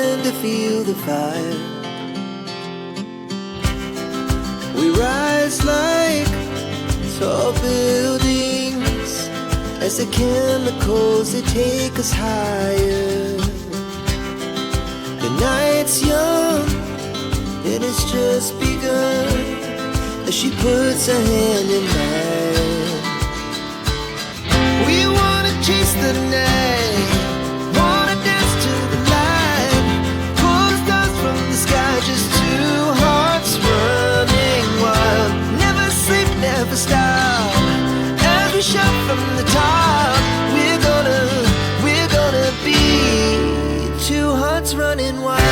began to feel the fire. We rise like tall buildings as the chemicals, they take us higher. The night's young, it has just begun, as she puts her hand in mine. We wanna chase the night, wanna dance to the light, pull the stars from the sky, just two hearts running wild. Never sleep, never stop, as we shout from the top. We're gonna be two hearts running wild.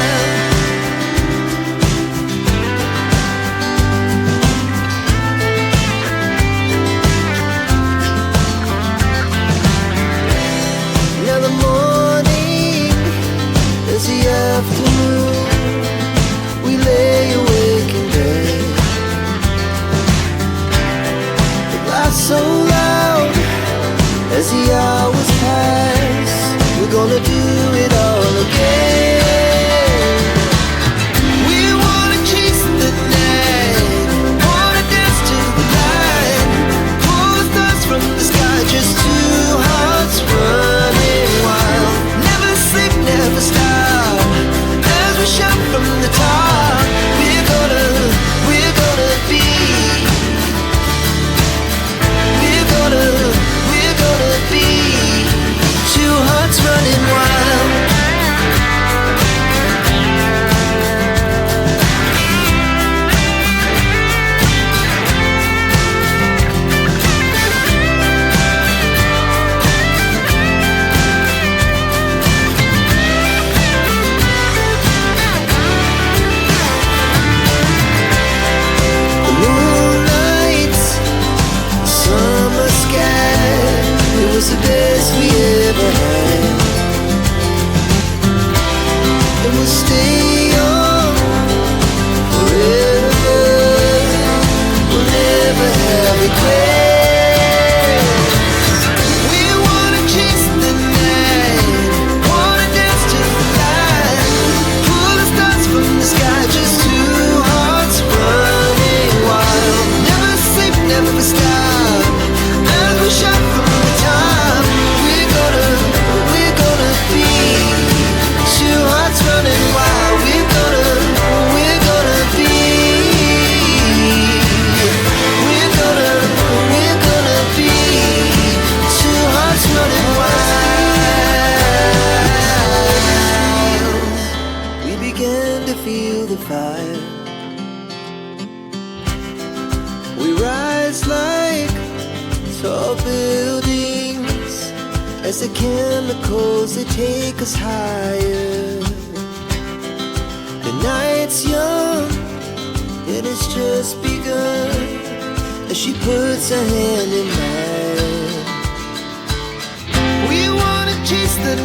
Afternoon, we lay awake in bed. The laughs so loud as the hours pass. We're gonna do it all again. We wanna chase the night, wanna dance to the light, pull the stars from the sky, just two hearts running wild. Never sleep, never stop, shout from the top. We're gonna be. We're gonna be two hearts running wild. The best we ever had, and we'll stay on forever. We'll never have regrets. We wanna chase the night, wanna dance to the light, pull the stars from the sky, just two hearts running wild. Never sleep, never stop, as we shout from the top. Running wild, we're gonna be. We're gonna be two hearts running wild. We began to feel the fire. We rise like tall buildings as the chemicals, they take us higher. The night's young, it has just begun, as she puts her hand in mine. We wanna chase the